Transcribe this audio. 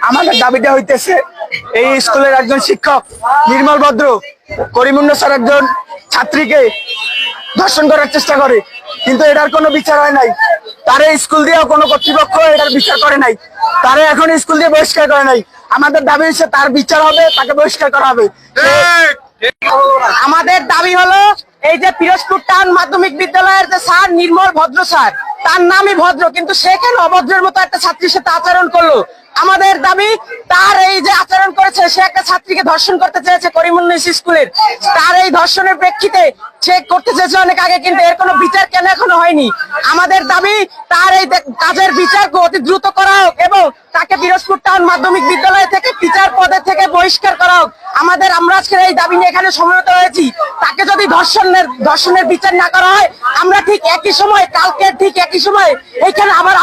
আমাদের দাবিটা হইতেছে এই স্কুলের একজন শিক্ষক নির্মল ভদ্র করিমুন্নসার একজন ছাত্রীকে ধর্ষণ করার চেষ্টা করে, কিন্তু এটার কোনো বিচার হয় নাই। তারে স্কুল দিয়েও কোনো কর্তৃপক্ষ এটার বিচার করে নাই, তারে এখন স্কুল দিয়ে বহিষ্কার করে নাই। আমাদের দাবি হচ্ছে তার বিচার হবে, তাকে বহিষ্কার করা হবে। আমাদের দাবি হলো এই যে পিরোজপুর টাউন মাধ্যমিক বিদ্যালয়ের যে স্যার নির্মল ভদ্র স্যার, তার নামই ভদ্র, কিন্তু সে কেন অভদ্রের মতো একটা ছাত্রীর সাথে আচরণ করলো? আমাদের দাবি তার এই যে আচরণ করেছে, সে একটা ছাত্রীকে ধর্ষণ করতে চেয়েছে করিমুন্নসা স্কুলের, তার এই ধর্ষণের প্রেক্ষিতে সে করতে চেয়েছে অনেক আগে, কিন্তু এর কোনো বিচার কেন এখনো হয়নি? আমাদের দাবি তার এই কাজের বিচার অতি দ্রুত করা হোক এবং তাকে পিরোজপুর টাউন মাধ্যমিক বিদ্যালয় থেকে টিচার পদে থেকে বহিষ্কার করা হোক। আমরা আজকের এই দাবি নিয়ে এখানে সমবেত হয়েছি। তাকে যদি ধর্ষণের বিচার না করা হয়, আমরা ঠিক একই সময়, কালকে ঠিক একই সময় এইখানে আবার